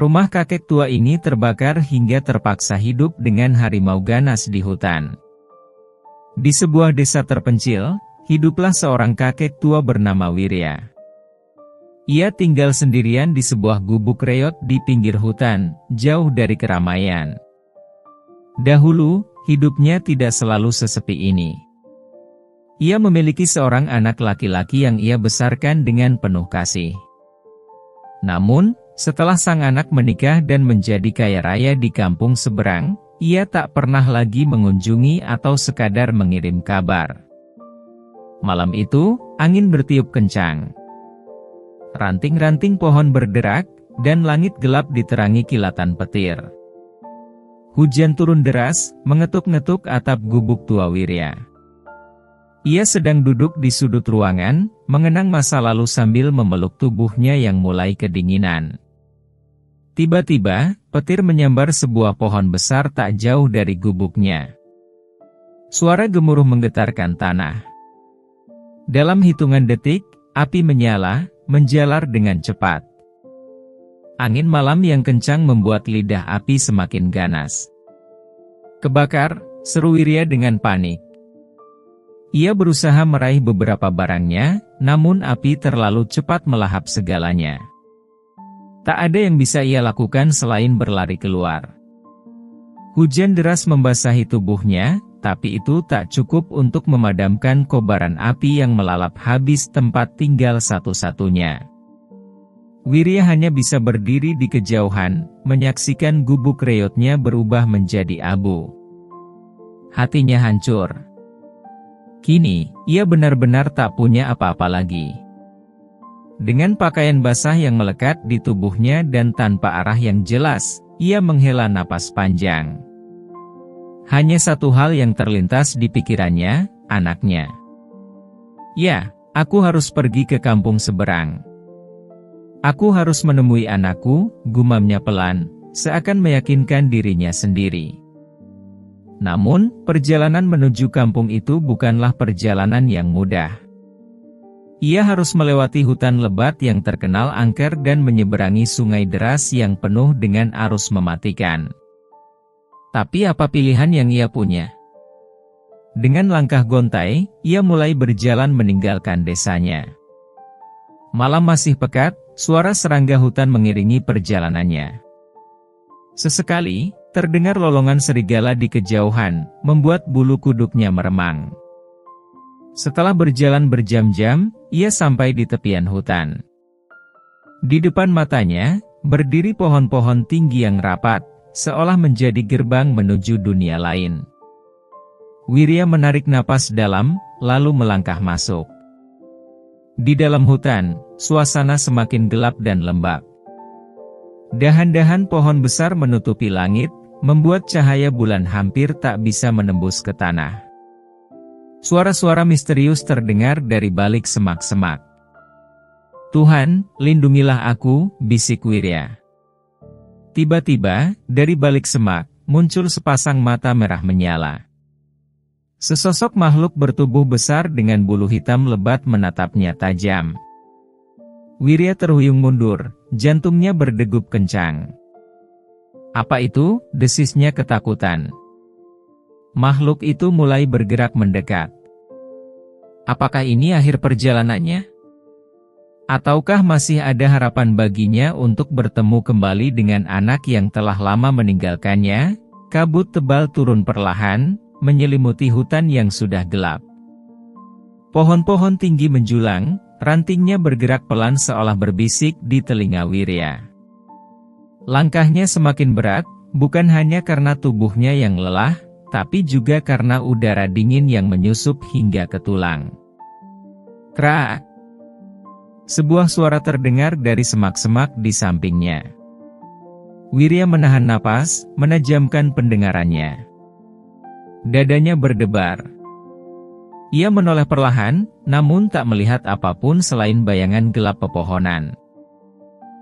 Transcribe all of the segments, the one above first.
Rumah kakek tua ini terbakar hingga terpaksa hidup dengan harimau ganas di hutan. Di sebuah desa terpencil, hiduplah seorang kakek tua bernama Wirya. Ia tinggal sendirian di sebuah gubuk reot di pinggir hutan, jauh dari keramaian. Dahulu, hidupnya tidak selalu sesepi ini. Ia memiliki seorang anak laki-laki yang ia besarkan dengan penuh kasih. Namun, setelah sang anak menikah dan menjadi kaya raya di kampung seberang, ia tak pernah lagi mengunjungi atau sekadar mengirim kabar. Malam itu, angin bertiup kencang. Ranting-ranting pohon berderak, dan langit gelap diterangi kilatan petir. Hujan turun deras, mengetuk-ngetuk atap gubuk tua Wirya. Ia sedang duduk di sudut ruangan, mengenang masa lalu sambil memeluk tubuhnya yang mulai kedinginan. Tiba-tiba, petir menyambar sebuah pohon besar tak jauh dari gubuknya. Suara gemuruh menggetarkan tanah. Dalam hitungan detik, api menyala, menjalar dengan cepat. Angin malam yang kencang membuat lidah api semakin ganas. "Kebakar!" seru Wirya dengan panik. Ia berusaha meraih beberapa barangnya, namun api terlalu cepat melahap segalanya. Tak ada yang bisa ia lakukan selain berlari keluar. Hujan deras membasahi tubuhnya, tapi itu tak cukup untuk memadamkan kobaran api yang melalap habis tempat tinggal satu-satunya. Wirya hanya bisa berdiri di kejauhan, menyaksikan gubuk reotnya berubah menjadi abu. Hatinya hancur. Kini, ia benar-benar tak punya apa-apa lagi. Dengan pakaian basah yang melekat di tubuhnya dan tanpa arah yang jelas, ia menghela napas panjang. Hanya satu hal yang terlintas di pikirannya, anaknya. "Ya, aku harus pergi ke kampung seberang. Aku harus menemui anakku," gumamnya pelan, seakan meyakinkan dirinya sendiri. Namun, perjalanan menuju kampung itu bukanlah perjalanan yang mudah. Ia harus melewati hutan lebat yang terkenal angker dan menyeberangi sungai deras yang penuh dengan arus mematikan. Tapi apa pilihan yang ia punya? Dengan langkah gontai, ia mulai berjalan meninggalkan desanya. Malam masih pekat, suara serangga hutan mengiringi perjalanannya. Sesekali, terdengar lolongan serigala di kejauhan, membuat bulu kuduknya meremang. Setelah berjalan berjam-jam, ia sampai di tepian hutan. Di depan matanya, berdiri pohon-pohon tinggi yang rapat, seolah menjadi gerbang menuju dunia lain. Wirya menarik napas dalam, lalu melangkah masuk. Di dalam hutan, suasana semakin gelap dan lembab. Dahan-dahan pohon besar menutupi langit, membuat cahaya bulan hampir tak bisa menembus ke tanah. Suara-suara misterius terdengar dari balik semak-semak. "Tuhan, lindungilah aku," bisik Wirya. Tiba-tiba, dari balik semak, muncul sepasang mata merah menyala. Sesosok makhluk bertubuh besar dengan bulu hitam lebat menatapnya tajam. Wirya terhuyung mundur, jantungnya berdegup kencang. "Apa itu?" desisnya ketakutan. Makhluk itu mulai bergerak mendekat. Apakah ini akhir perjalanannya? Ataukah masih ada harapan baginya untuk bertemu kembali dengan anak yang telah lama meninggalkannya? Kabut tebal turun perlahan, menyelimuti hutan yang sudah gelap. Pohon-pohon tinggi menjulang, rantingnya bergerak pelan seolah berbisik di telinga Wirya. Langkahnya semakin berat, bukan hanya karena tubuhnya yang lelah, tapi juga karena udara dingin yang menyusup hingga ke tulang. Krak! Sebuah suara terdengar dari semak-semak di sampingnya. Wirya menahan napas, menajamkan pendengarannya. Dadanya berdebar. Ia menoleh perlahan, namun tak melihat apapun selain bayangan gelap pepohonan.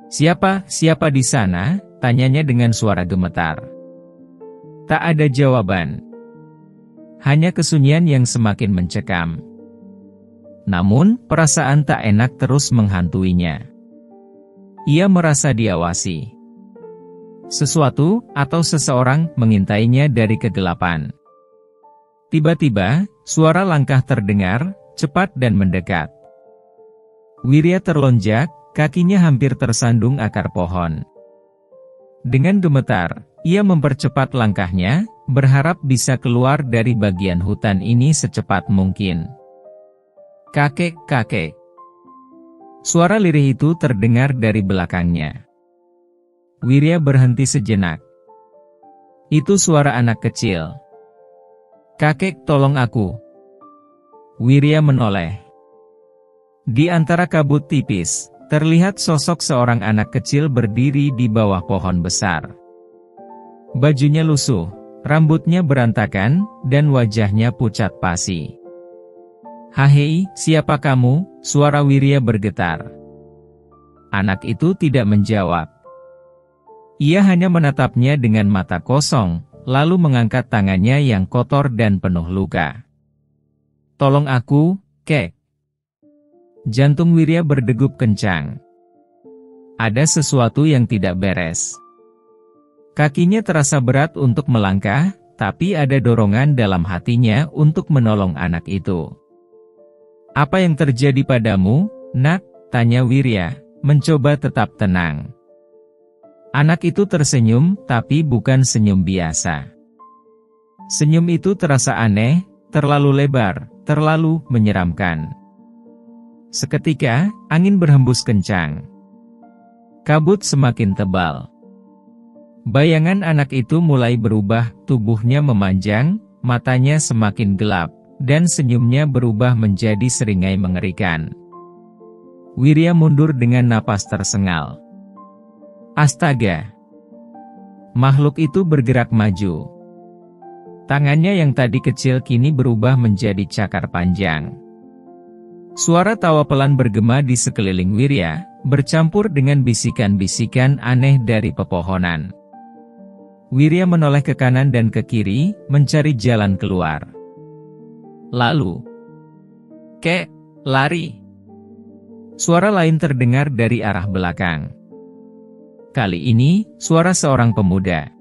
Siapa di sana?" tanyanya dengan suara gemetar. Tak ada jawaban. Hanya kesunyian yang semakin mencekam. Namun, perasaan tak enak terus menghantuinya. Ia merasa diawasi. Sesuatu atau seseorang mengintainya dari kegelapan. Tiba-tiba, suara langkah terdengar, cepat dan mendekat. Wirya terlonjak, kakinya hampir tersandung akar pohon. Dengan gemetar, ia mempercepat langkahnya, berharap bisa keluar dari bagian hutan ini secepat mungkin. "Kakek, kakek!" Suara lirih itu terdengar dari belakangnya. Wirya berhenti sejenak. Itu suara anak kecil. "Kakek, tolong aku." Wirya menoleh. Di antara kabut tipis, terlihat sosok seorang anak kecil berdiri di bawah pohon besar. Bajunya lusuh, rambutnya berantakan, dan wajahnya pucat pasi. "Hahei, siapa kamu?" Suara Wirya bergetar. Anak itu tidak menjawab. Ia hanya menatapnya dengan mata kosong, lalu mengangkat tangannya yang kotor dan penuh luka. "Tolong aku, Kek." Jantung Wirya berdegup kencang. Ada sesuatu yang tidak beres. Kakinya terasa berat untuk melangkah, tapi ada dorongan dalam hatinya untuk menolong anak itu. "Apa yang terjadi padamu, Nak?" tanya Wirya, mencoba tetap tenang. Anak itu tersenyum, tapi bukan senyum biasa. Senyum itu terasa aneh, terlalu lebar, terlalu menyeramkan. Seketika, angin berhembus kencang. Kabut semakin tebal. Bayangan anak itu mulai berubah, tubuhnya memanjang, matanya semakin gelap, dan senyumnya berubah menjadi seringai mengerikan. Wirya mundur dengan napas tersengal. Astaga! Makhluk itu bergerak maju. Tangannya yang tadi kecil kini berubah menjadi cakar panjang. Suara tawa pelan bergema di sekeliling Wirya, bercampur dengan bisikan-bisikan aneh dari pepohonan. Wirya menoleh ke kanan dan ke kiri, mencari jalan keluar. Lalu, "Kek, lari!" Suara lain terdengar dari arah belakang. Kali ini, suara seorang pemuda.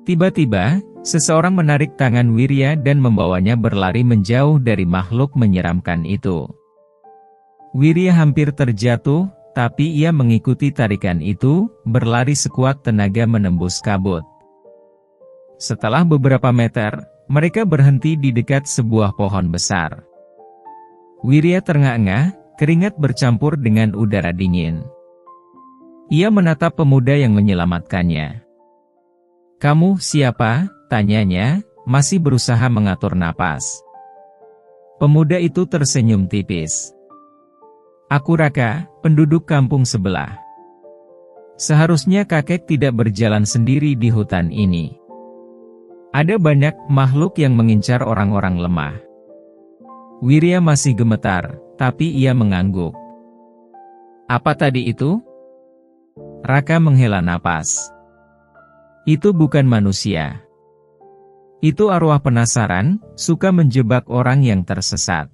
Tiba-tiba, seseorang menarik tangan Wirya dan membawanya berlari menjauh dari makhluk menyeramkan itu. Wirya hampir terjatuh, tapi ia mengikuti tarikan itu, berlari sekuat tenaga menembus kabut. Setelah beberapa meter, mereka berhenti di dekat sebuah pohon besar. Wirya terengah-engah, keringat bercampur dengan udara dingin. Ia menatap pemuda yang menyelamatkannya. "Kamu siapa?" tanyanya, masih berusaha mengatur napas. Pemuda itu tersenyum tipis. "Aku Raka, penduduk kampung sebelah. Seharusnya kakek tidak berjalan sendiri di hutan ini. Ada banyak makhluk yang mengincar orang-orang lemah." Wirya masih gemetar, tapi ia mengangguk. "Apa tadi itu?" Raka menghela napas. "Itu bukan manusia. Itu arwah penasaran, suka menjebak orang yang tersesat."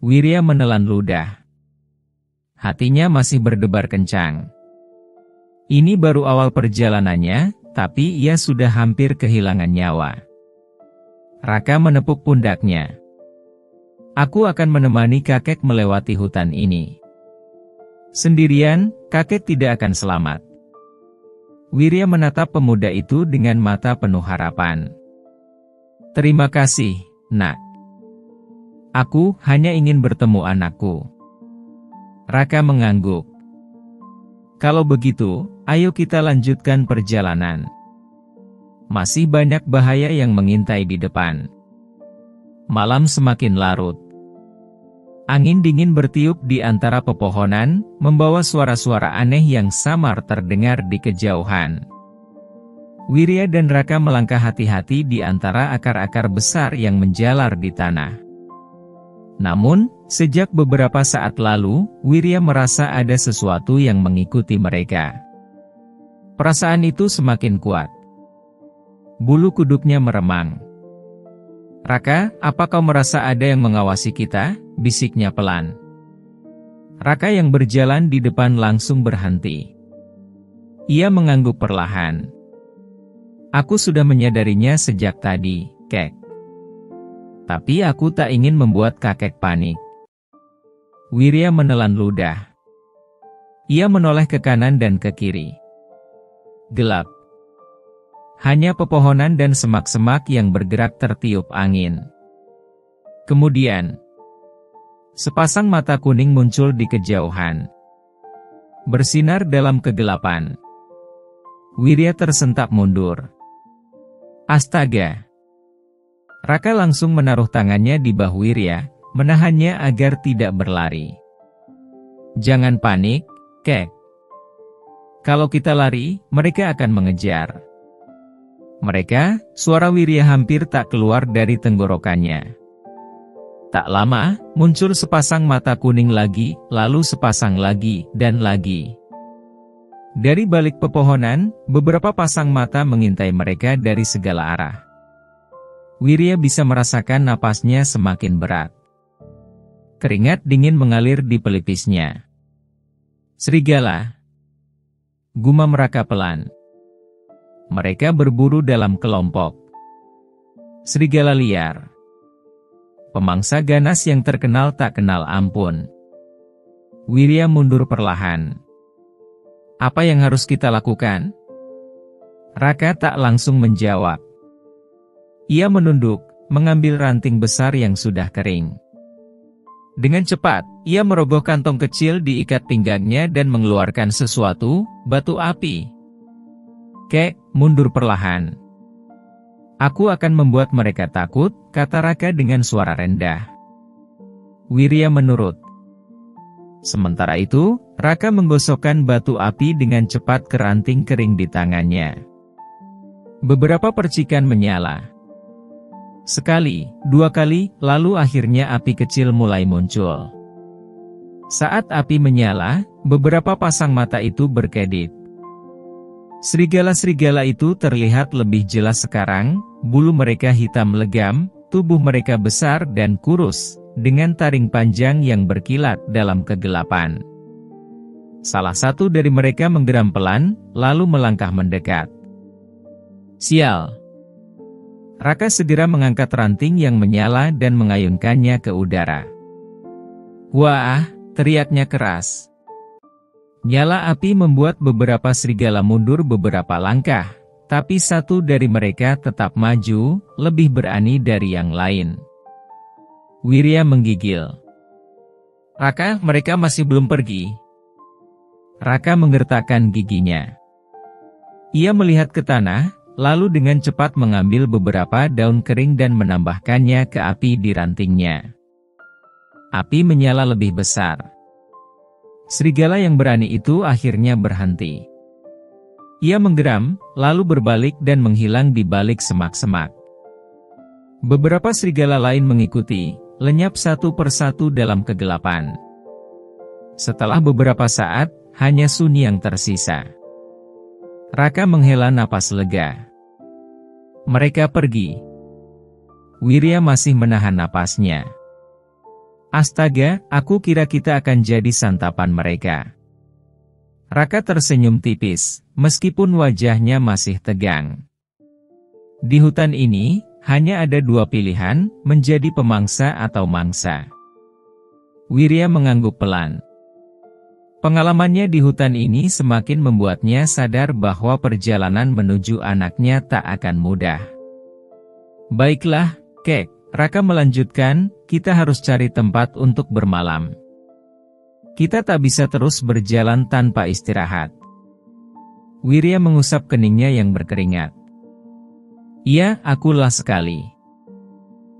Wirya menelan ludah. Hatinya masih berdebar kencang. Ini baru awal perjalanannya, tapi ia sudah hampir kehilangan nyawa. Raka menepuk pundaknya. "Aku akan menemani kakek melewati hutan ini. Sendirian, kakek tidak akan selamat." Wirya menatap pemuda itu dengan mata penuh harapan. "Terima kasih, Nak. Aku hanya ingin bertemu anakku." Raka mengangguk. "Kalau begitu, ayo kita lanjutkan perjalanan. Masih banyak bahaya yang mengintai di depan." Malam semakin larut. Angin dingin bertiup di antara pepohonan, membawa suara-suara aneh yang samar terdengar di kejauhan. Wirya dan Raka melangkah hati-hati di antara akar-akar besar yang menjalar di tanah. Namun, sejak beberapa saat lalu, Wirya merasa ada sesuatu yang mengikuti mereka. Perasaan itu semakin kuat. Bulu kuduknya meremang. "Raka, apa kau merasa ada yang mengawasi kita?" bisiknya pelan. Raka yang berjalan di depan langsung berhenti. Ia mengangguk perlahan. Aku sudah menyadarinya sejak tadi, Kek. Tapi aku tak ingin membuat kakek panik. Wirya menelan ludah. Ia menoleh ke kanan dan ke kiri. Gelap. Hanya pepohonan dan semak-semak yang bergerak tertiup angin. Kemudian, sepasang mata kuning muncul di kejauhan. Bersinar dalam kegelapan. Wirya tersentak mundur. Astaga! Raka langsung menaruh tangannya di bahu Wirya, menahannya agar tidak berlari. Jangan panik, Kek. Kalau kita lari, mereka akan mengejar. Mereka, suara Wirya hampir tak keluar dari tenggorokannya. Tak lama, muncul sepasang mata kuning lagi, lalu sepasang lagi, dan lagi. Dari balik pepohonan, beberapa pasang mata mengintai mereka dari segala arah. Wirya bisa merasakan napasnya semakin berat. Keringat dingin mengalir di pelipisnya. Serigala. Gumam Raka pelan. Mereka berburu dalam kelompok. Serigala liar. Pemangsa ganas yang terkenal tak kenal ampun. Wirya mundur perlahan. Apa yang harus kita lakukan? Raka tak langsung menjawab. Ia menunduk, mengambil ranting besar yang sudah kering. Dengan cepat, ia merogoh kantong kecil di ikat pinggangnya dan mengeluarkan sesuatu, batu api. Kek, mundur perlahan. Aku akan membuat mereka takut, kata Raka dengan suara rendah. Wirya menurut. Sementara itu, Raka menggosokkan batu api dengan cepat ke ranting kering di tangannya. Beberapa percikan menyala. Sekali, dua kali, lalu akhirnya api kecil mulai muncul. Saat api menyala, beberapa pasang mata itu berkedip. Serigala-serigala itu terlihat lebih jelas sekarang, bulu mereka hitam legam, tubuh mereka besar dan kurus, dengan taring panjang yang berkilat dalam kegelapan. Salah satu dari mereka menggeram pelan, lalu melangkah mendekat. Sial! Raka segera mengangkat ranting yang menyala dan mengayunkannya ke udara. Wah! Teriaknya keras. Nyala api membuat beberapa serigala mundur beberapa langkah, tapi satu dari mereka tetap maju, lebih berani dari yang lain. Wirya menggigil. Raka, mereka masih belum pergi. Raka menggertakkan giginya. Ia melihat ke tanah, lalu dengan cepat mengambil beberapa daun kering dan menambahkannya ke api di rantingnya. Api menyala lebih besar. Serigala yang berani itu akhirnya berhenti. Ia menggeram, lalu berbalik dan menghilang di balik semak-semak. Beberapa serigala lain mengikuti, lenyap satu persatu dalam kegelapan. Setelah beberapa saat, hanya Suni yang tersisa. Raka menghela napas lega. Mereka pergi. Wirya masih menahan napasnya. Astaga, aku kira kita akan jadi santapan mereka. Raka tersenyum tipis, meskipun wajahnya masih tegang. Di hutan ini, hanya ada dua pilihan, menjadi pemangsa atau mangsa. Wirya mengangguk pelan. Pengalamannya di hutan ini semakin membuatnya sadar bahwa perjalanan menuju anaknya tak akan mudah. Baiklah, Kek. Raka melanjutkan, kita harus cari tempat untuk bermalam. Kita tak bisa terus berjalan tanpa istirahat. Wirya mengusap keningnya yang berkeringat. Iya, aku lelah sekali.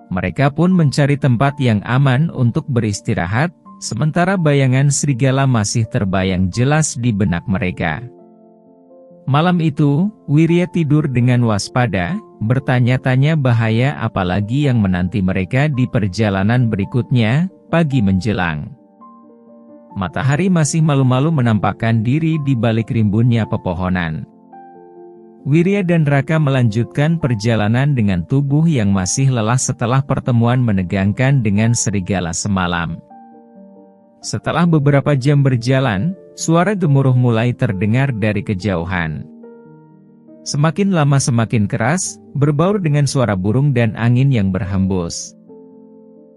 Mereka pun mencari tempat yang aman untuk beristirahat, sementara bayangan serigala masih terbayang jelas di benak mereka. Malam itu, Wirya tidur dengan waspada, bertanya-tanya bahaya apalagi yang menanti mereka di perjalanan berikutnya. Pagi menjelang. Matahari masih malu-malu menampakkan diri di balik rimbunnya pepohonan. Wirya dan Raka melanjutkan perjalanan dengan tubuh yang masih lelah setelah pertemuan menegangkan dengan serigala semalam. Setelah beberapa jam berjalan, suara gemuruh mulai terdengar dari kejauhan. Semakin lama semakin keras, berbaur dengan suara burung dan angin yang berhembus.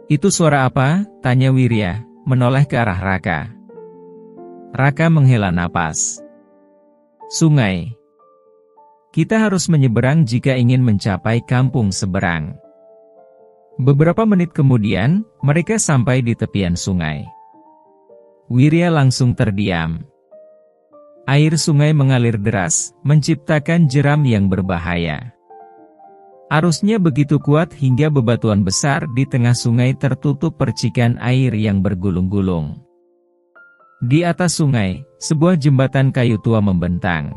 "Itu suara apa?" tanya Wirya, menoleh ke arah Raka. Raka menghela napas. "Sungai. Kita harus menyeberang jika ingin mencapai kampung seberang." Beberapa menit kemudian, mereka sampai di tepian sungai. Wirya langsung terdiam. Air sungai mengalir deras, menciptakan jeram yang berbahaya. Arusnya begitu kuat hingga bebatuan besar di tengah sungai tertutup percikan air yang bergulung-gulung. Di atas sungai, sebuah jembatan kayu tua membentang.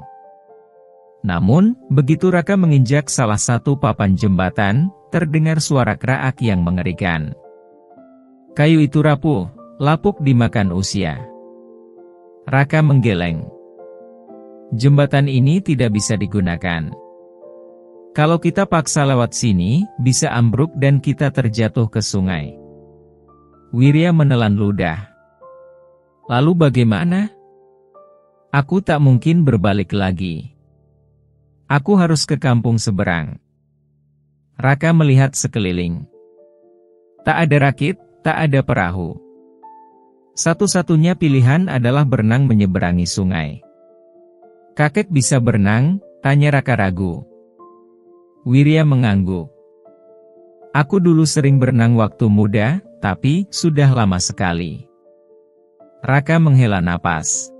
Namun, begitu Raka menginjak salah satu papan jembatan, terdengar suara kraak yang mengerikan. Kayu itu rapuh, lapuk dimakan usia. Raka menggeleng. Jembatan ini tidak bisa digunakan. Kalau kita paksa lewat sini, bisa ambruk dan kita terjatuh ke sungai. Wirya menelan ludah. Lalu bagaimana? Aku tak mungkin berbalik lagi. Aku harus ke kampung seberang. Raka melihat sekeliling. Tak ada rakit, tak ada perahu. Satu-satunya pilihan adalah berenang menyeberangi sungai. Kakek bisa berenang? Tanya Raka ragu. Wirya mengangguk. Aku dulu sering berenang waktu muda, tapi sudah lama sekali. Raka menghela napas.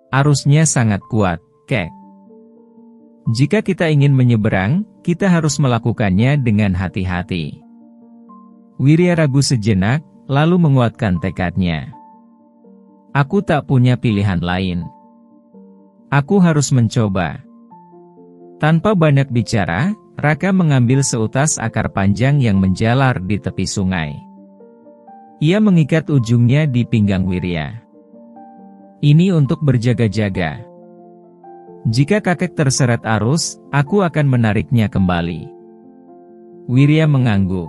Arusnya sangat kuat, Kek. Jika kita ingin menyeberang, kita harus melakukannya dengan hati-hati. Wirya ragu sejenak, lalu menguatkan tekadnya. Aku tak punya pilihan lain. Aku harus mencoba. Tanpa banyak bicara, Raka mengambil seutas akar panjang yang menjalar di tepi sungai. Ia mengikat ujungnya di pinggang Wirya. Ini untuk berjaga-jaga. Jika kakek terseret arus, aku akan menariknya kembali. Wirya mengangguk.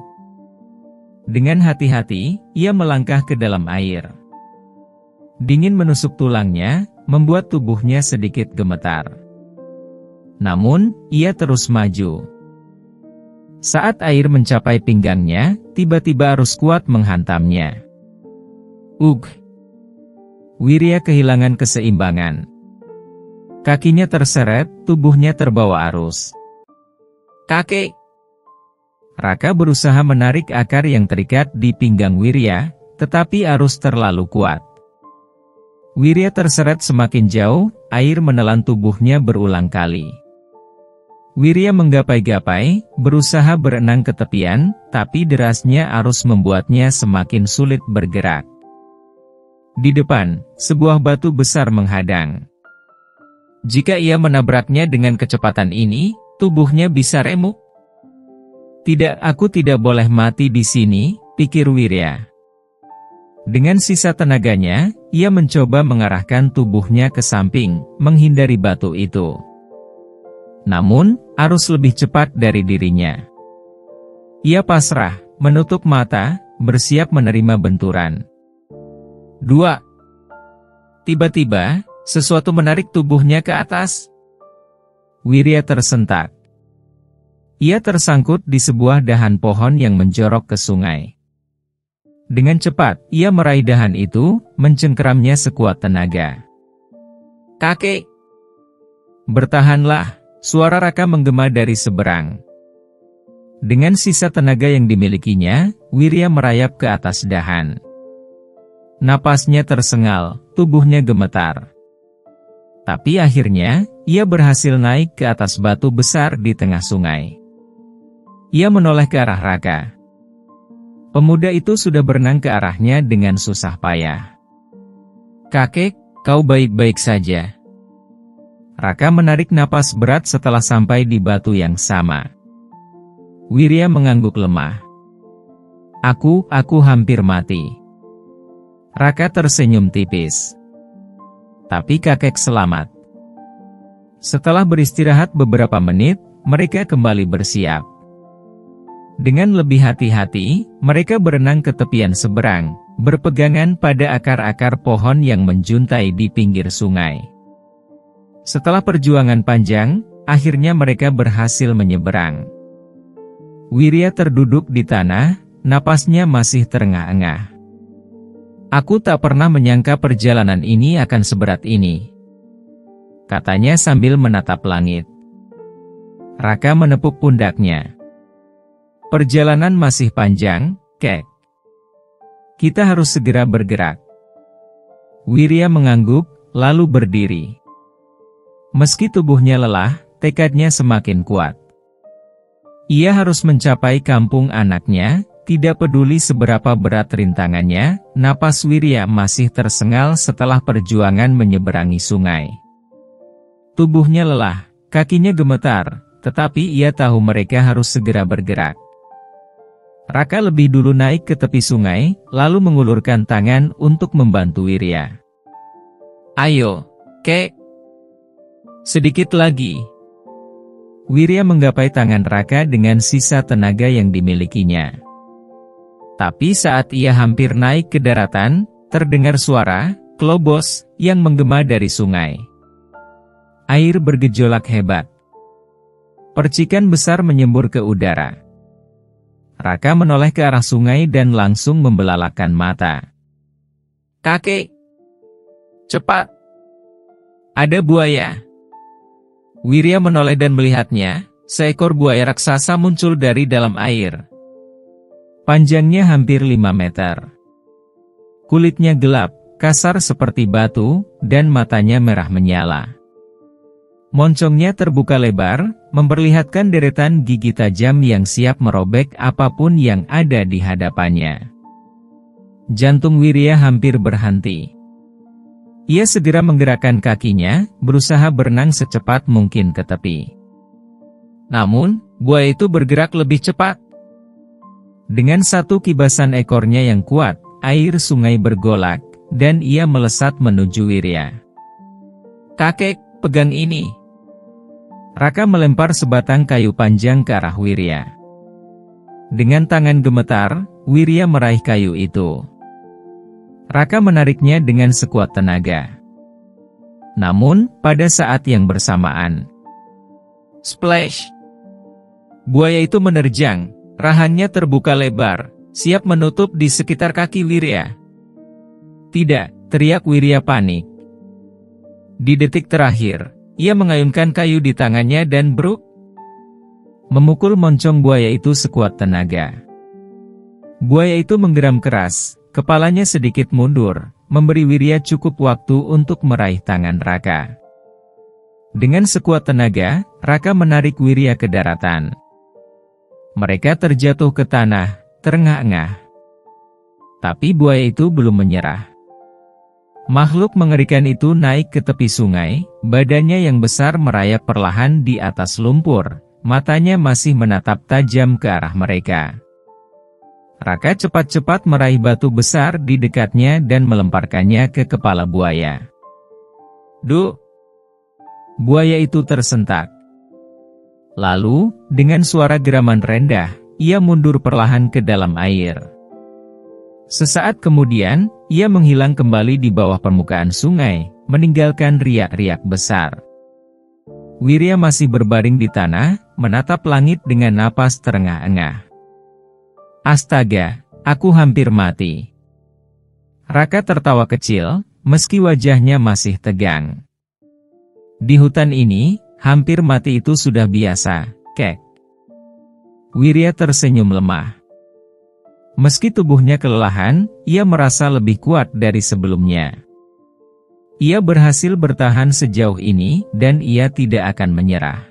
Dengan hati-hati, ia melangkah ke dalam air. Dingin menusuk tulangnya, membuat tubuhnya sedikit gemetar. Namun, ia terus maju. Saat air mencapai pinggangnya, tiba-tiba arus kuat menghantamnya. Ugh! Wirya kehilangan keseimbangan. Kakinya terseret, tubuhnya terbawa arus. Kakek! Raka berusaha menarik akar yang terikat di pinggang Wirya, tetapi arus terlalu kuat. Wirya terseret semakin jauh, air menelan tubuhnya berulang kali. Wirya menggapai-gapai, berusaha berenang ke tepian, tapi derasnya arus membuatnya semakin sulit bergerak. Di depan, sebuah batu besar menghadang. Jika ia menabraknya dengan kecepatan ini, tubuhnya bisa remuk. Tidak, aku tidak boleh mati di sini, pikir Wirya. Dengan sisa tenaganya, ia mencoba mengarahkan tubuhnya ke samping, menghindari batu itu. Namun, arus lebih cepat dari dirinya. Ia pasrah, menutup mata, bersiap menerima benturan. 2. Tiba-tiba, sesuatu menarik tubuhnya ke atas. Wirya tersentak. Ia tersangkut di sebuah dahan pohon yang menjorok ke sungai. Dengan cepat, ia meraih dahan itu, mencengkeramnya sekuat tenaga. Kakek! Bertahanlah! Suara Raka menggema dari seberang. Dengan sisa tenaga yang dimilikinya, Wirya merayap ke atas dahan. Napasnya tersengal, tubuhnya gemetar. Tapi akhirnya, ia berhasil naik ke atas batu besar di tengah sungai. Ia menoleh ke arah Raka. Pemuda itu sudah berenang ke arahnya dengan susah payah. Kakek, kau baik-baik saja. Raka menarik napas berat setelah sampai di batu yang sama. Wirya mengangguk lemah. Aku hampir mati. Raka tersenyum tipis. Tapi kakek selamat. Setelah beristirahat beberapa menit, mereka kembali bersiap. Dengan lebih hati-hati, mereka berenang ke tepian seberang, berpegangan pada akar-akar pohon yang menjuntai di pinggir sungai. Setelah perjuangan panjang, akhirnya mereka berhasil menyeberang. Wirya terduduk di tanah, napasnya masih terengah-engah. "Aku tak pernah menyangka perjalanan ini akan seberat ini," katanya sambil menatap langit. Raka menepuk pundaknya. "Perjalanan masih panjang, Kek. Kita harus segera bergerak." Wirya mengangguk, lalu berdiri. Meski tubuhnya lelah, tekadnya semakin kuat. Ia harus mencapai kampung anaknya, tidak peduli seberapa berat rintangannya. Napas Wirya masih tersengal setelah perjuangan menyeberangi sungai. Tubuhnya lelah, kakinya gemetar, tetapi ia tahu mereka harus segera bergerak. Raka lebih dulu naik ke tepi sungai, lalu mengulurkan tangan untuk membantu Wirya. "Ayo, Kek. Sedikit lagi." Wirya menggapai tangan Raka dengan sisa tenaga yang dimilikinya. Tapi saat ia hampir naik ke daratan, terdengar suara klobos yang menggema dari sungai. Air bergejolak hebat. Percikan besar menyembur ke udara. Raka menoleh ke arah sungai dan langsung membelalakan mata. "Kakek! Cepat! Ada buaya!" Wirya menoleh dan melihatnya, seekor buaya raksasa muncul dari dalam air. Panjangnya hampir 5 meter. Kulitnya gelap, kasar seperti batu, dan matanya merah menyala. Moncongnya terbuka lebar, memperlihatkan deretan gigi tajam yang siap merobek apapun yang ada di hadapannya. Jantung Wirya hampir berhenti. Ia segera menggerakkan kakinya, berusaha berenang secepat mungkin ke tepi. Namun, buaya itu bergerak lebih cepat. Dengan satu kibasan ekornya yang kuat, air sungai bergolak, dan ia melesat menuju Wirya. "Kakek, pegang ini." Raka melempar sebatang kayu panjang ke arah Wirya. Dengan tangan gemetar, Wirya meraih kayu itu. Raka menariknya dengan sekuat tenaga. Namun, pada saat yang bersamaan, splash! Buaya itu menerjang, rahangnya terbuka lebar, siap menutup di sekitar kaki Wirya. "Tidak!" teriak Wirya panik. Di detik terakhir, ia mengayunkan kayu di tangannya dan bruk, memukul moncong buaya itu sekuat tenaga. Buaya itu menggeram keras, kepalanya sedikit mundur, memberi Wirya cukup waktu untuk meraih tangan Raka. Dengan sekuat tenaga, Raka menarik Wirya ke daratan. Mereka terjatuh ke tanah, terengah-engah. Tapi buaya itu belum menyerah. Makhluk mengerikan itu naik ke tepi sungai, badannya yang besar merayap perlahan di atas lumpur, matanya masih menatap tajam ke arah mereka. Raka cepat-cepat meraih batu besar di dekatnya dan melemparkannya ke kepala buaya. "Duh!" Buaya itu tersentak. Lalu, dengan suara geraman rendah, ia mundur perlahan ke dalam air. Sesaat kemudian, ia menghilang kembali di bawah permukaan sungai, meninggalkan riak-riak besar. Wirya masih berbaring di tanah, menatap langit dengan napas terengah-engah. "Astaga, aku hampir mati." Raka tertawa kecil, meski wajahnya masih tegang. "Di hutan ini, hampir mati itu sudah biasa, Kek." Wirya tersenyum lemah. Meski tubuhnya kelelahan, ia merasa lebih kuat dari sebelumnya. Ia berhasil bertahan sejauh ini, dan ia tidak akan menyerah.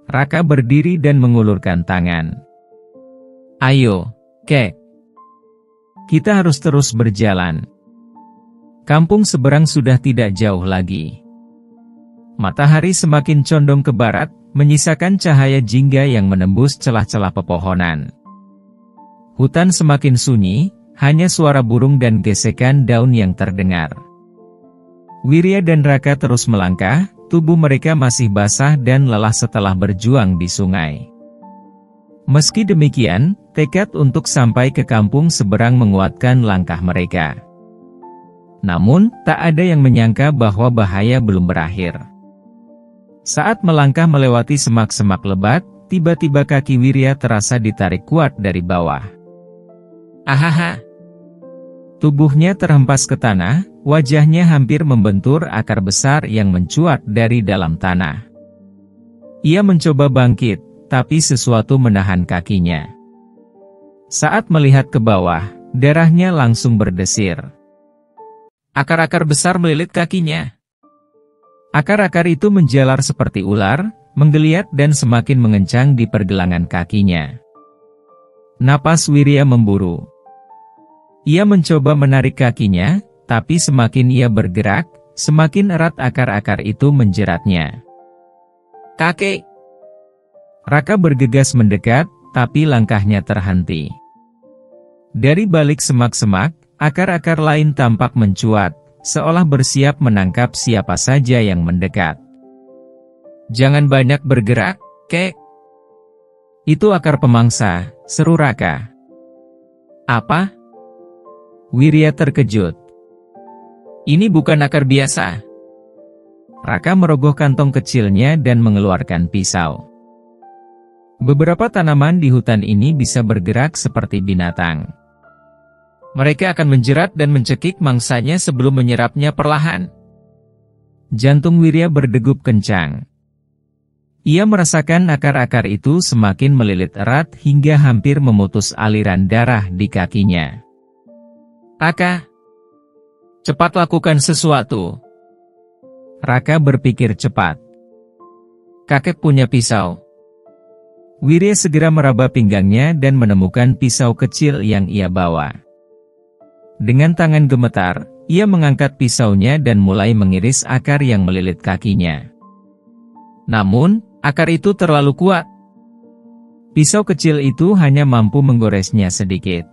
Raka berdiri dan mengulurkan tangan. "Ayo, Kek. Kita harus terus berjalan. Kampung seberang sudah tidak jauh lagi." Matahari semakin condong ke barat, menyisakan cahaya jingga yang menembus celah-celah pepohonan. Hutan semakin sunyi, hanya suara burung dan gesekan daun yang terdengar. Wirya dan Raka terus melangkah, tubuh mereka masih basah dan lelah setelah berjuang di sungai. Meski demikian, tekad untuk sampai ke kampung seberang menguatkan langkah mereka. Namun, tak ada yang menyangka bahwa bahaya belum berakhir. Saat melangkah melewati semak-semak lebat, tiba-tiba kaki Wirya terasa ditarik kuat dari bawah. Ahaha! Tubuhnya terhempas ke tanah, wajahnya hampir membentur akar besar yang mencuat dari dalam tanah. Ia mencoba bangkit, tapi sesuatu menahan kakinya. Saat melihat ke bawah, darahnya langsung berdesir. Akar-akar besar melilit kakinya. Akar-akar itu menjalar seperti ular, menggeliat dan semakin mengencang di pergelangan kakinya. Napas Wirya memburu. Ia mencoba menarik kakinya, tapi semakin ia bergerak, semakin erat akar-akar itu menjeratnya. Kakek! Raka bergegas mendekat, tapi langkahnya terhenti. Dari balik semak-semak, akar-akar lain tampak mencuat, seolah bersiap menangkap siapa saja yang mendekat. Jangan banyak bergerak, kek. Itu akar pemangsa, seru Raka. Apa? Wirya terkejut. Ini bukan akar biasa. Raka merogoh kantong kecilnya dan mengeluarkan pisau. Beberapa tanaman di hutan ini bisa bergerak seperti binatang. Mereka akan menjerat dan mencekik mangsanya sebelum menyerapnya perlahan. Jantung Wirya berdegup kencang. Ia merasakan akar-akar itu semakin melilit erat hingga hampir memutus aliran darah di kakinya. Raka, cepat lakukan sesuatu. Raka berpikir cepat. Kakek punya pisau. Wirya segera meraba pinggangnya dan menemukan pisau kecil yang ia bawa. Dengan tangan gemetar, ia mengangkat pisaunya dan mulai mengiris akar yang melilit kakinya. Namun, akar itu terlalu kuat. Pisau kecil itu hanya mampu menggoresnya sedikit.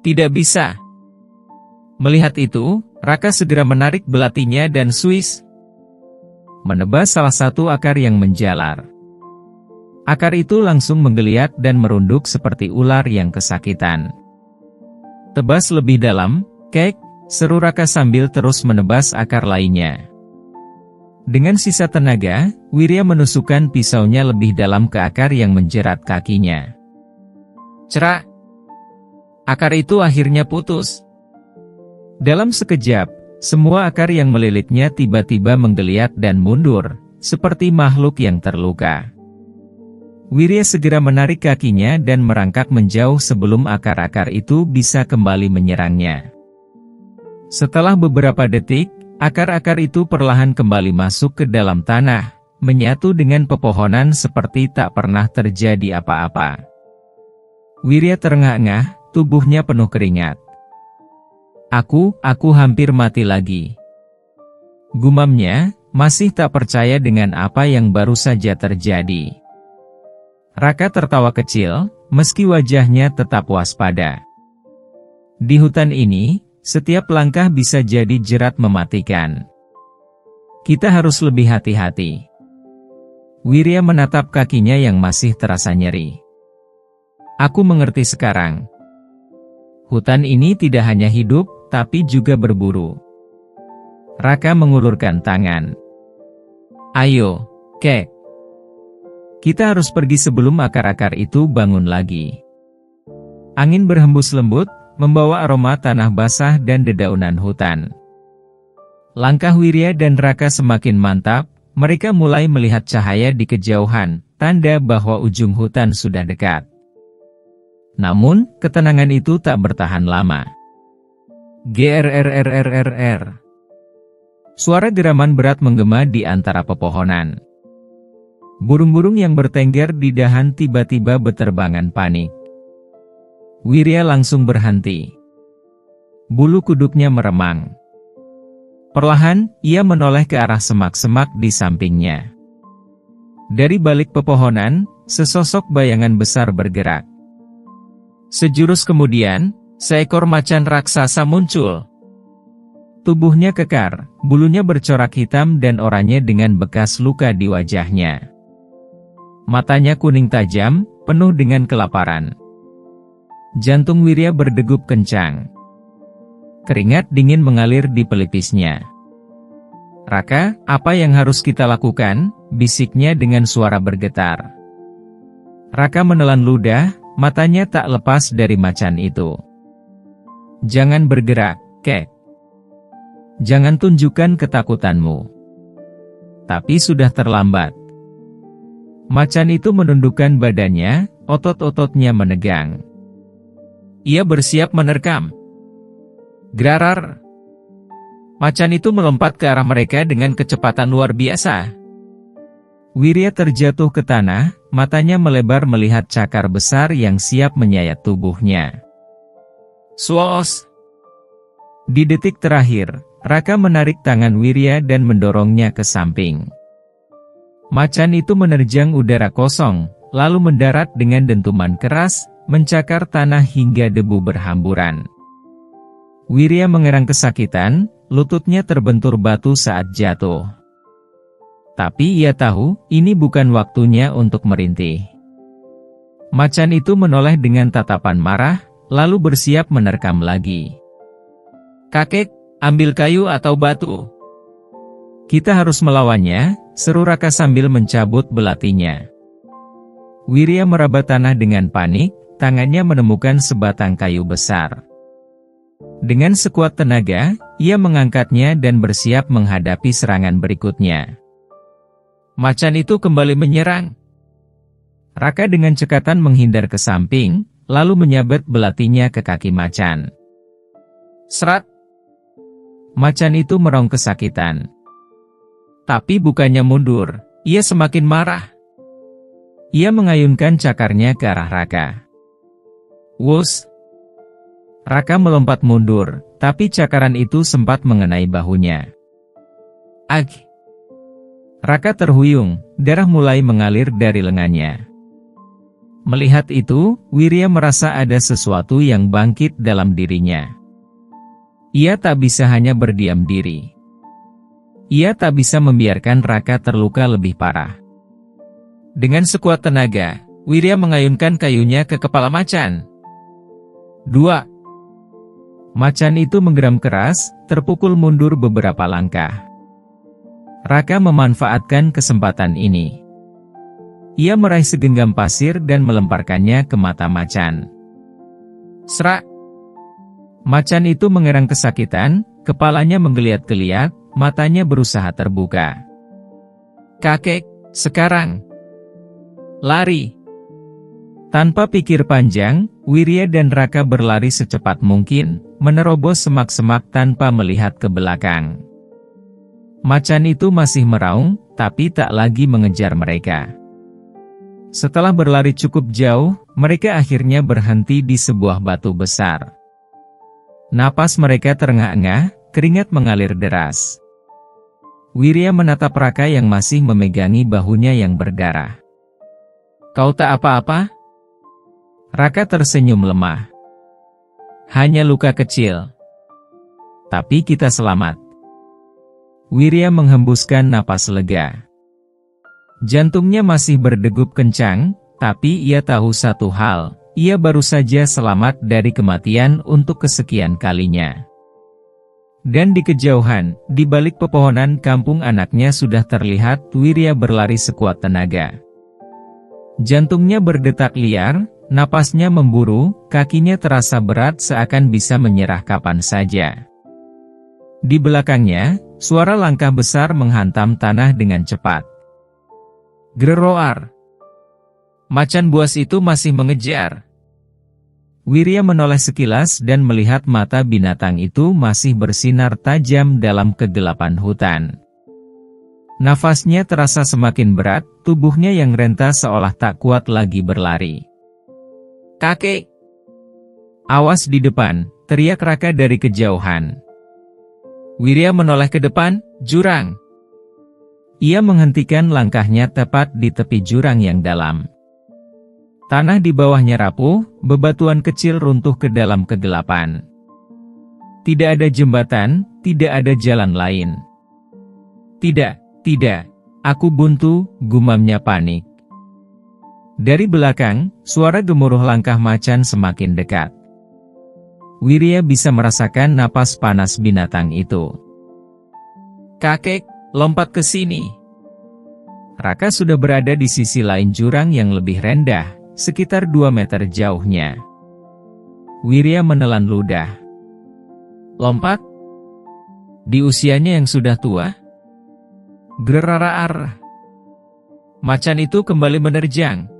Tidak bisa. Melihat itu, Raka segera menarik belatinya dan suis, menebas salah satu akar yang menjalar. Akar itu langsung menggeliat dan merunduk seperti ular yang kesakitan. Tebas lebih dalam, kek, seru Raka sambil terus menebas akar lainnya. Dengan sisa tenaga, Wirya menusukkan pisaunya lebih dalam ke akar yang menjerat kakinya. Cerak! Akar itu akhirnya putus. Dalam sekejap, semua akar yang melilitnya tiba-tiba menggeliat dan mundur, seperti makhluk yang terluka. Wirya segera menarik kakinya dan merangkak menjauh sebelum akar-akar itu bisa kembali menyerangnya. Setelah beberapa detik, akar-akar itu perlahan kembali masuk ke dalam tanah, menyatu dengan pepohonan seperti tak pernah terjadi apa-apa. Wirya terengah-engah, tubuhnya penuh keringat. Aku hampir mati lagi. Gumamnya, masih tak percaya dengan apa yang baru saja terjadi. Raka tertawa kecil, meski wajahnya tetap waspada. Di hutan ini, setiap langkah bisa jadi jerat mematikan. Kita harus lebih hati-hati. Wirya menatap kakinya yang masih terasa nyeri. Aku mengerti sekarang. Hutan ini tidak hanya hidup, tapi juga berburu. Raka mengulurkan tangan. Ayo, kek. Kita harus pergi sebelum akar-akar itu bangun lagi. Angin berhembus lembut, membawa aroma tanah basah dan dedaunan hutan. Langkah Wirya dan Raka semakin mantap, mereka mulai melihat cahaya di kejauhan, tanda bahwa ujung hutan sudah dekat. Namun, ketenangan itu tak bertahan lama. Grrrrrrr. Suara geraman berat menggema di antara pepohonan. Burung-burung yang bertengger di dahan tiba-tiba berterbangan panik. Wirya langsung berhenti. Bulu kuduknya meremang. Perlahan, ia menoleh ke arah semak-semak di sampingnya. Dari balik pepohonan, sesosok bayangan besar bergerak. Sejurus kemudian, seekor macan raksasa muncul. Tubuhnya kekar, bulunya bercorak hitam dan oranye dengan bekas luka di wajahnya. Matanya kuning tajam, penuh dengan kelaparan. Jantung Wirya berdegup kencang. Keringat dingin mengalir di pelipisnya. "Raka, apa yang harus kita lakukan?" bisiknya dengan suara bergetar. Raka menelan ludah, matanya tak lepas dari macan itu. "Jangan bergerak, Kek. Jangan tunjukkan ketakutanmu." Tapi sudah terlambat. Macan itu menundukkan badannya, otot-ototnya menegang. Ia bersiap menerkam. Grarar! Macan itu melompat ke arah mereka dengan kecepatan luar biasa. Wirya terjatuh ke tanah, matanya melebar melihat cakar besar yang siap menyayat tubuhnya. Swos! Di detik terakhir, Raka menarik tangan Wirya dan mendorongnya ke samping. Macan itu menerjang udara kosong, lalu mendarat dengan dentuman keras, mencakar tanah hingga debu berhamburan. Wirya mengerang kesakitan, lututnya terbentur batu saat jatuh. Tapi ia tahu, ini bukan waktunya untuk merintih. Macan itu menoleh dengan tatapan marah, lalu bersiap menerkam lagi. "Kakek, ambil kayu atau batu. Kita harus melawannya," seru Raka sambil mencabut belatinya. Wirya meraba tanah dengan panik, tangannya menemukan sebatang kayu besar. Dengan sekuat tenaga, ia mengangkatnya dan bersiap menghadapi serangan berikutnya. Macan itu kembali menyerang. Raka dengan cekatan menghindar ke samping, lalu menyabet belatinya ke kaki macan. Serat! Macan itu merong kesakitan. Tapi bukannya mundur, ia semakin marah. Ia mengayunkan cakarnya ke arah Raka. Wus! Raka melompat mundur, tapi cakaran itu sempat mengenai bahunya. Ag! Raka terhuyung, darah mulai mengalir dari lengannya. Melihat itu, Wirya merasa ada sesuatu yang bangkit dalam dirinya. Ia tak bisa hanya berdiam diri. Ia tak bisa membiarkan Raka terluka lebih parah. Dengan sekuat tenaga, Wirya mengayunkan kayunya ke kepala macan. 2. Macan itu menggeram keras, terpukul mundur beberapa langkah. Raka memanfaatkan kesempatan ini. Ia meraih segenggam pasir dan melemparkannya ke mata macan. Serak! Macan itu mengerang kesakitan, kepalanya menggeliat-geliat, matanya berusaha terbuka. Kakek, sekarang! Lari! Tanpa pikir panjang, Wirya dan Raka berlari secepat mungkin, menerobos semak-semak tanpa melihat ke belakang. Macan itu masih meraung, tapi tak lagi mengejar mereka. Setelah berlari cukup jauh, mereka akhirnya berhenti di sebuah batu besar. Napas mereka terengah-engah, keringat mengalir deras. Wirya menatap Raka yang masih memegangi bahunya yang berdarah. Kau tak apa-apa? Raka tersenyum lemah. Hanya luka kecil. Tapi kita selamat. Wirya menghembuskan napas lega. Jantungnya masih berdegup kencang, tapi ia tahu satu hal, ia baru saja selamat dari kematian untuk kesekian kalinya. Dan di kejauhan, di balik pepohonan kampung anaknya sudah terlihat Wirya berlari sekuat tenaga. Jantungnya berdetak liar, napasnya memburu, kakinya terasa berat seakan bisa menyerah kapan saja. Di belakangnya, suara langkah besar menghantam tanah dengan cepat. Geroar! Macan buas itu masih mengejar. Wirya menoleh sekilas dan melihat mata binatang itu masih bersinar tajam dalam kegelapan hutan. Nafasnya terasa semakin berat, tubuhnya yang renta seolah tak kuat lagi berlari. Kakek! Awas di depan, teriak Raka dari kejauhan. Wirya menoleh ke depan, jurang. Ia menghentikan langkahnya tepat di tepi jurang yang dalam. Tanah di bawahnya rapuh, bebatuan kecil runtuh ke dalam kegelapan. Tidak ada jembatan, tidak ada jalan lain. Tidak, aku buntu, gumamnya panik. Dari belakang, suara gemuruh langkah macan semakin dekat. Wirya bisa merasakan napas panas binatang itu. "Kakek, lompat ke sini." Raka sudah berada di sisi lain jurang yang lebih rendah, sekitar 2 meter jauhnya. Wirya menelan ludah. "Lompat? Di usianya yang sudah tua?" Geraraar. Macan itu kembali menerjang.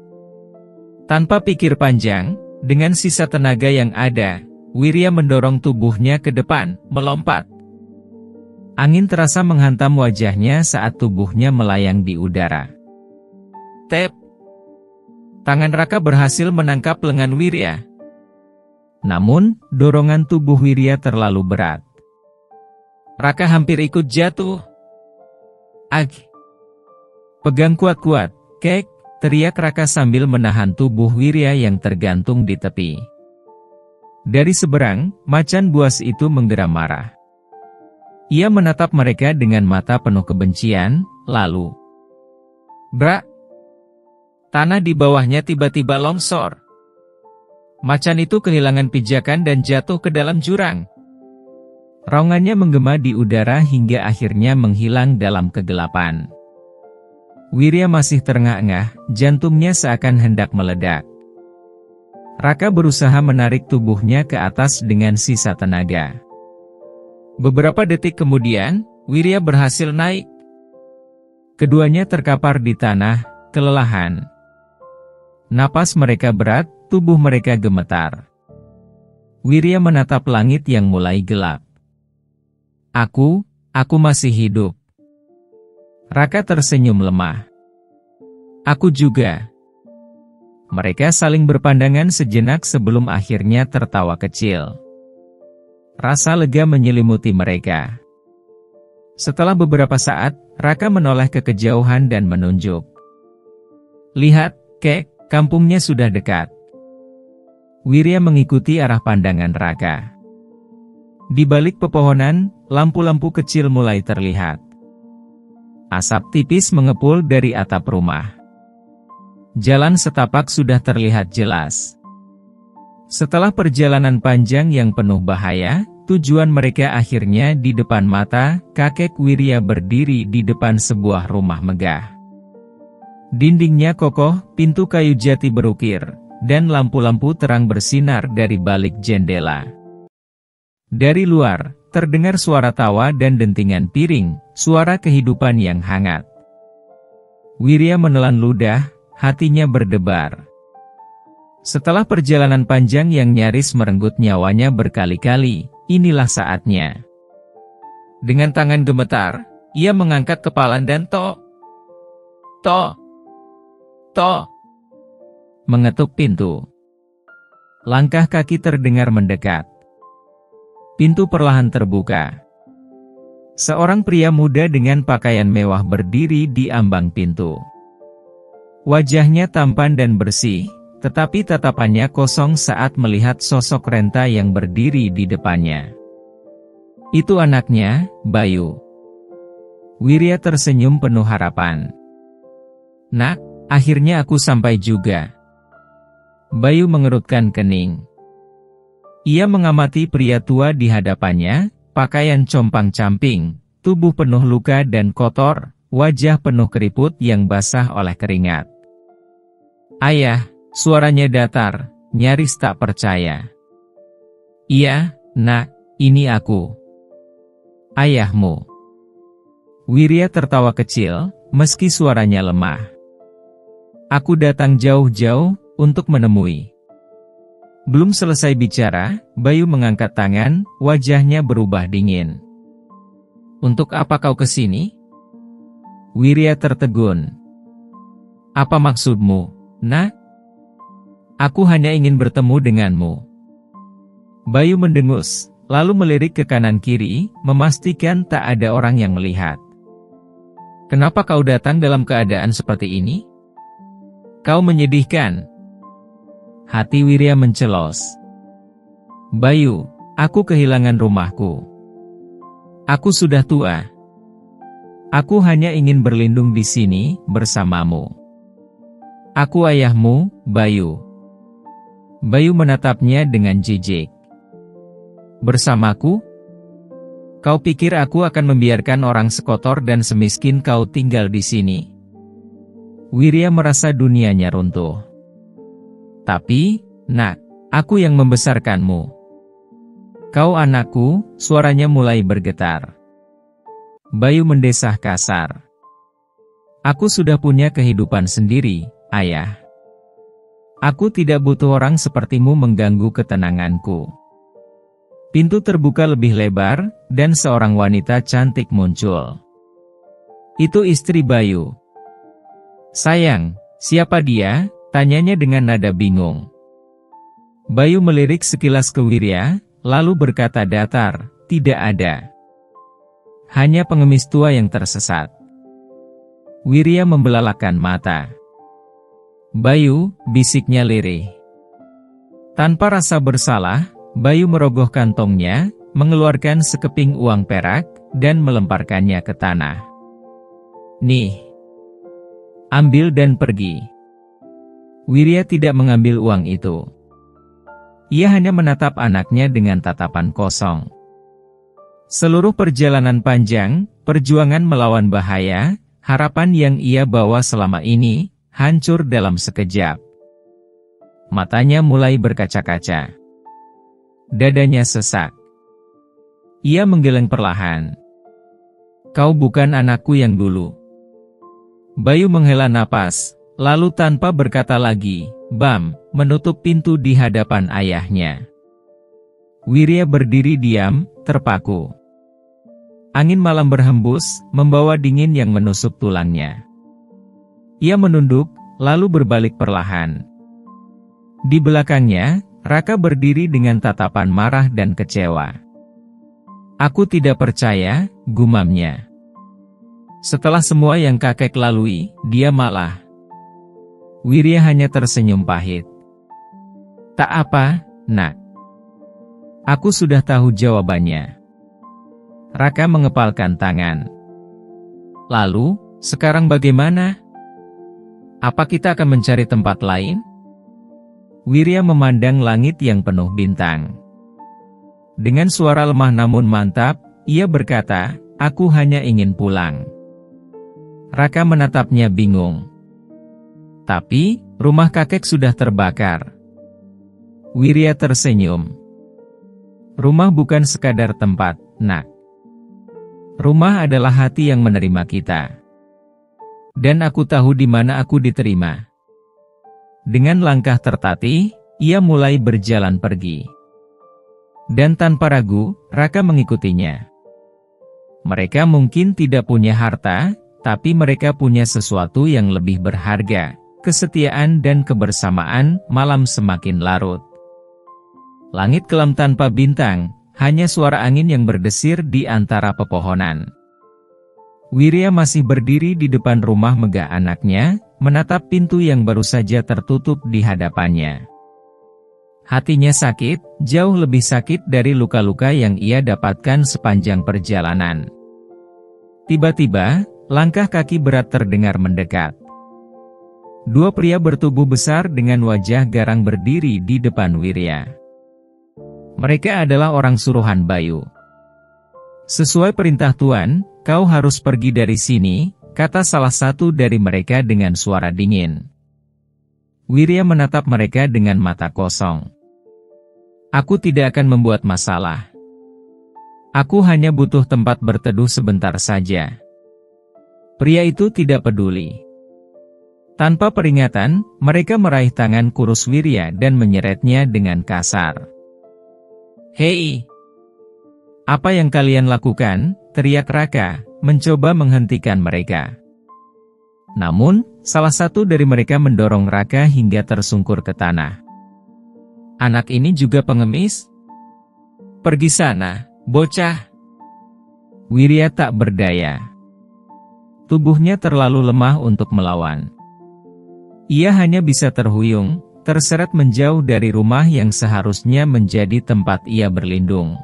Tanpa pikir panjang, dengan sisa tenaga yang ada, Wirya mendorong tubuhnya ke depan, melompat. Angin terasa menghantam wajahnya saat tubuhnya melayang di udara. Tep! Tangan Raka berhasil menangkap lengan Wirya. Namun, dorongan tubuh Wirya terlalu berat. Raka hampir ikut jatuh. "Ag! Pegang kuat-kuat, kek!" teriak Raka sambil menahan tubuh Wirya yang tergantung di tepi. Dari seberang, macan buas itu menggeram marah. Ia menatap mereka dengan mata penuh kebencian, lalu brak! Tanah di bawahnya tiba-tiba longsor. Macan itu kehilangan pijakan dan jatuh ke dalam jurang. Raungannya menggema di udara hingga akhirnya menghilang dalam kegelapan. Wirya masih terengah-engah, jantungnya seakan hendak meledak. Raka berusaha menarik tubuhnya ke atas dengan sisa tenaga. Beberapa detik kemudian, Wirya berhasil naik. Keduanya terkapar di tanah, kelelahan. Napas mereka berat, tubuh mereka gemetar. Wirya menatap langit yang mulai gelap. Aku masih hidup." Raka tersenyum lemah. "Aku juga." Mereka saling berpandangan sejenak sebelum akhirnya tertawa kecil. Rasa lega menyelimuti mereka. Setelah beberapa saat, Raka menoleh ke kejauhan dan menunjuk. "Lihat, kek, kampungnya sudah dekat." Wirya mengikuti arah pandangan Raka. Di balik pepohonan, lampu-lampu kecil mulai terlihat. Asap tipis mengepul dari atap rumah. Jalan setapak sudah terlihat jelas. Setelah perjalanan panjang yang penuh bahaya, tujuan mereka akhirnya di depan mata. Kakek Wirya berdiri di depan sebuah rumah megah. Dindingnya kokoh, pintu kayu jati berukir, dan lampu-lampu terang bersinar dari balik jendela. Dari luar, terdengar suara tawa dan dentingan piring, suara kehidupan yang hangat. Wirya menelan ludah, hatinya berdebar. Setelah perjalanan panjang yang nyaris merenggut nyawanya berkali-kali, inilah saatnya. Dengan tangan gemetar, ia mengangkat kepala dan mengetuk pintu. Langkah kaki terdengar mendekat. Pintu perlahan terbuka. Seorang pria muda dengan pakaian mewah berdiri di ambang pintu. Wajahnya tampan dan bersih, tetapi tatapannya kosong saat melihat sosok Renta yang berdiri di depannya. Itu anaknya, Bayu. Wirya tersenyum penuh harapan. "Nak, akhirnya aku sampai juga." Bayu mengerutkan kening. Ia mengamati pria tua di hadapannya, pakaian compang-camping, tubuh penuh luka dan kotor, wajah penuh keriput yang basah oleh keringat. "Ayah," suaranya datar, nyaris tak percaya. "Iya, nak, ini aku. Ayahmu." Wirya tertawa kecil, meski suaranya lemah. "Aku datang jauh-jauh untuk menemui." Belum selesai bicara, Bayu mengangkat tangan, wajahnya berubah dingin. "Untuk apa kau kesini?" Wirya tertegun. "Apa maksudmu, nak?" "Aku hanya ingin bertemu denganmu." Bayu mendengus, lalu melirik ke kanan-kiri, memastikan tak ada orang yang melihat. "Kenapa kau datang dalam keadaan seperti ini? Kau menyedihkan." Hati Wirya mencelos. "Bayu, aku kehilangan rumahku. Aku sudah tua. Aku hanya ingin berlindung di sini, bersamamu." Aku ayahmu, Bayu. Bayu menatapnya dengan jijik. Bersamaku? Kau pikir aku akan membiarkan orang sekotor dan semiskin kau tinggal di sini? Wirya merasa dunianya runtuh. Tapi, nak, aku yang membesarkanmu. Kau anakku, suaranya mulai bergetar. Bayu mendesah kasar. Aku sudah punya kehidupan sendiri, ayah. Aku tidak butuh orang sepertimu mengganggu ketenanganku. Pintu terbuka lebih lebar, dan seorang wanita cantik muncul. Itu istri Bayu. Sayang, siapa dia? Tanyanya dengan nada bingung. Bayu melirik sekilas ke Wirya, lalu berkata datar, tidak ada. Hanya pengemis tua yang tersesat. Wirya membelalakan mata. Bayu, bisiknya lirih. Tanpa rasa bersalah, Bayu merogoh kantongnya, mengeluarkan sekeping uang perak, dan melemparkannya ke tanah. Nih. Ambil dan pergi. Wirya tidak mengambil uang itu. Ia hanya menatap anaknya dengan tatapan kosong. Seluruh perjalanan panjang, perjuangan melawan bahaya, harapan yang ia bawa selama ini, hancur dalam sekejap. Matanya mulai berkaca-kaca. Dadanya sesak. Ia menggeleng perlahan. Kau bukan anakku yang dulu. Bayu menghela napas, lalu tanpa berkata lagi, bam, menutup pintu di hadapan ayahnya. Wirya berdiri diam, terpaku. Angin malam berhembus, membawa dingin yang menusuk tulangnya. Ia menunduk, lalu berbalik perlahan. Di belakangnya, Raka berdiri dengan tatapan marah dan kecewa. Aku tidak percaya, gumamnya. Setelah semua yang kakek lalui, dia malah. Wirya hanya tersenyum pahit. Tak apa, nak. Aku sudah tahu jawabannya. Raka mengepalkan tangan. Lalu, sekarang bagaimana? Apa kita akan mencari tempat lain? Wirya memandang langit yang penuh bintang. Dengan suara lemah namun mantap, ia berkata, aku hanya ingin pulang. Raka menatapnya bingung. Tapi, rumah kakek sudah terbakar. Wirya tersenyum. Rumah bukan sekadar tempat, nak. Rumah adalah hati yang menerima kita. Dan aku tahu di mana aku diterima. Dengan langkah tertatih, ia mulai berjalan pergi. Dan tanpa ragu, Raka mengikutinya. Mereka mungkin tidak punya harta, tapi mereka punya sesuatu yang lebih berharga, kesetiaan dan kebersamaan. Malam semakin larut. Langit kelam tanpa bintang, hanya suara angin yang berdesir di antara pepohonan. Wirya masih berdiri di depan rumah megah anaknya, menatap pintu yang baru saja tertutup di hadapannya. Hatinya sakit, jauh lebih sakit dari luka-luka yang ia dapatkan sepanjang perjalanan. Tiba-tiba, langkah kaki berat terdengar mendekat. Dua pria bertubuh besar dengan wajah garang berdiri di depan Wirya. Mereka adalah orang suruhan Bayu. Sesuai perintah Tuan, kau harus pergi dari sini, kata salah satu dari mereka dengan suara dingin. Wirya menatap mereka dengan mata kosong. Aku tidak akan membuat masalah. Aku hanya butuh tempat berteduh sebentar saja. Pria itu tidak peduli. Tanpa peringatan, mereka meraih tangan kurus Wirya dan menyeretnya dengan kasar. Hei! Apa yang kalian lakukan? Teriak Raka, mencoba menghentikan mereka. Namun, salah satu dari mereka mendorong Raka hingga tersungkur ke tanah. Anak ini juga pengemis? Pergi sana, bocah! Wirya tak berdaya. Tubuhnya terlalu lemah untuk melawan. Ia hanya bisa terhuyung, terseret menjauh dari rumah yang seharusnya menjadi tempat ia berlindung.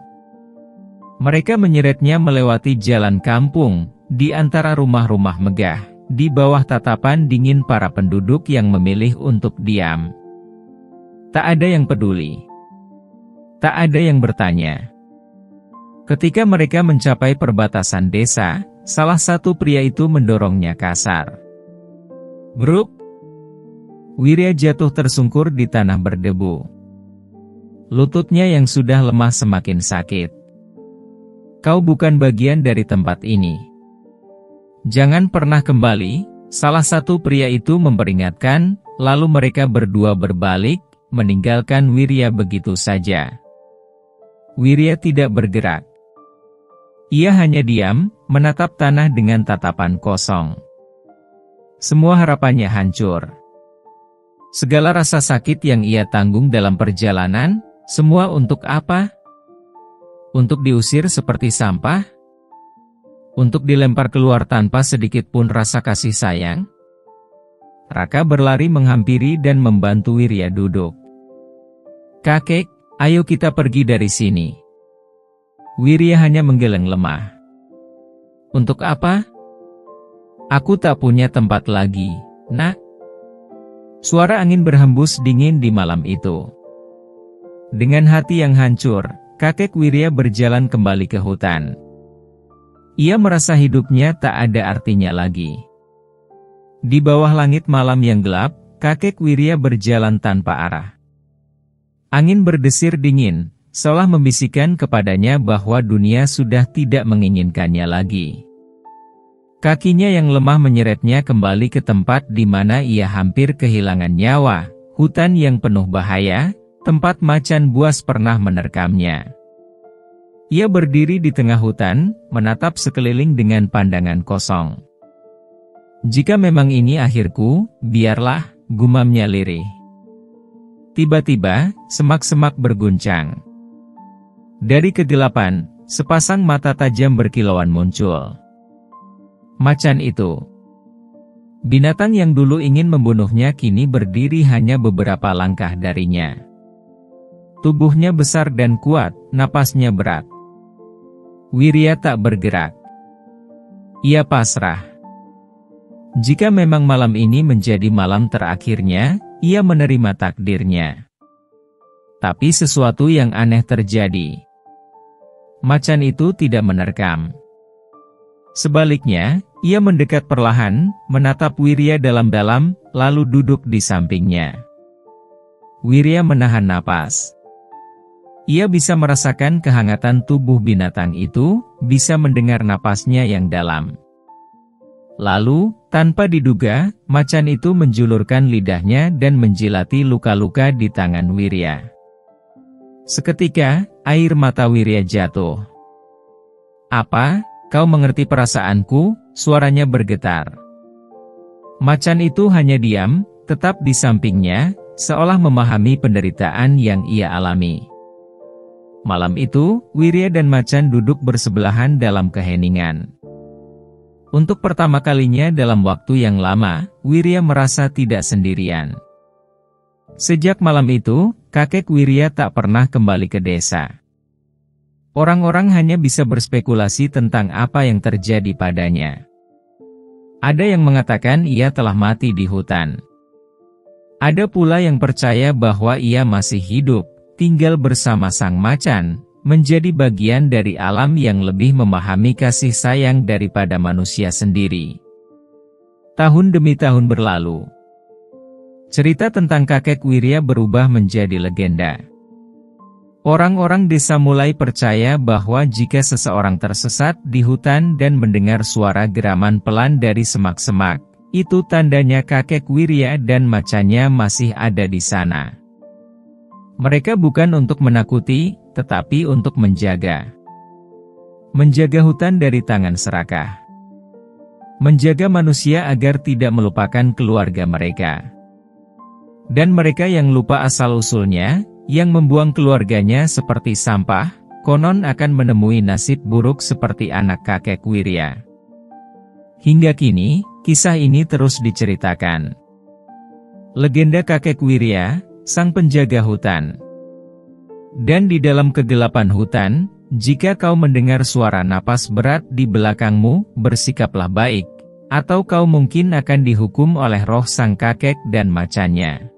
Mereka menyeretnya melewati jalan kampung, di antara rumah-rumah megah, di bawah tatapan dingin para penduduk yang memilih untuk diam. Tak ada yang peduli. Tak ada yang bertanya. Ketika mereka mencapai perbatasan desa, salah satu pria itu mendorongnya kasar. "Bruk!" Wirya jatuh tersungkur di tanah berdebu. Lututnya yang sudah lemah semakin sakit. "Kau bukan bagian dari tempat ini. Jangan pernah kembali," salah satu pria itu memperingatkan, lalu mereka berdua berbalik, meninggalkan Wirya begitu saja. Wirya tidak bergerak. Ia hanya diam, menatap tanah dengan tatapan kosong. Semua harapannya hancur. Segala rasa sakit yang ia tanggung dalam perjalanan, semua untuk apa? Untuk diusir seperti sampah? Untuk dilempar keluar tanpa sedikit pun rasa kasih sayang? Raka berlari menghampiri dan membantu Wirya duduk. "Kakek, ayo kita pergi dari sini." Wirya hanya menggeleng lemah. "Untuk apa?" "Aku tak punya tempat lagi, Nak." Suara angin berhembus dingin di malam itu. Dengan hati yang hancur, kakek Wirya berjalan kembali ke hutan. Ia merasa hidupnya tak ada artinya lagi. Di bawah langit malam yang gelap, kakek Wirya berjalan tanpa arah. Angin berdesir dingin, seolah membisikkan kepadanya bahwa dunia sudah tidak menginginkannya lagi. Kakinya yang lemah menyeretnya kembali ke tempat di mana ia hampir kehilangan nyawa, hutan yang penuh bahaya, tempat macan buas pernah menerkamnya. Ia berdiri di tengah hutan, menatap sekeliling dengan pandangan kosong. "Jika memang ini akhirku, biarlah," gumamnya lirih. Tiba-tiba, semak-semak berguncang. Dari kegelapan, sepasang mata tajam berkilauan muncul. Macan itu. Binatang yang dulu ingin membunuhnya kini berdiri hanya beberapa langkah darinya. Tubuhnya besar dan kuat, napasnya berat. Wirya tak bergerak. Ia pasrah. Jika memang malam ini menjadi malam terakhirnya, ia menerima takdirnya. Tapi sesuatu yang aneh terjadi. Macan itu tidak menerkam. Sebaliknya, ia mendekat perlahan, menatap Wirya dalam-dalam, lalu duduk di sampingnya. Wirya menahan napas. Ia bisa merasakan kehangatan tubuh binatang itu, bisa mendengar napasnya yang dalam. Lalu, tanpa diduga, macan itu menjulurkan lidahnya dan menjilati luka-luka di tangan Wirya. Seketika, air mata Wirya jatuh. "Apa? Kau mengerti perasaanku?" Suaranya bergetar. Macan itu hanya diam, tetap di sampingnya, seolah memahami penderitaan yang ia alami. Malam itu, Wirya dan macan duduk bersebelahan dalam keheningan. Untuk pertama kalinya dalam waktu yang lama, Wirya merasa tidak sendirian. Sejak malam itu, kakek Wirya tak pernah kembali ke desa. Orang-orang hanya bisa berspekulasi tentang apa yang terjadi padanya. Ada yang mengatakan ia telah mati di hutan. Ada pula yang percaya bahwa ia masih hidup, tinggal bersama sang macan, menjadi bagian dari alam yang lebih memahami kasih sayang daripada manusia sendiri. Tahun demi tahun berlalu. Cerita tentang kakek Wirya berubah menjadi legenda. Orang-orang desa mulai percaya bahwa jika seseorang tersesat di hutan dan mendengar suara geraman pelan dari semak-semak, itu tandanya kakek Wirya dan macannya masih ada di sana. Mereka bukan untuk menakuti, tetapi untuk menjaga. Menjaga hutan dari tangan serakah. Menjaga manusia agar tidak melupakan keluarga mereka. Dan mereka yang lupa asal-usulnya, yang membuang keluarganya seperti sampah, konon akan menemui nasib buruk seperti anak kakek Wirya. Hingga kini, kisah ini terus diceritakan. Legenda kakek Wirya, sang penjaga hutan. Dan di dalam kegelapan hutan, jika kau mendengar suara napas berat di belakangmu, bersikaplah baik, Atau kau mungkin akan dihukum oleh roh sang kakek dan macannya.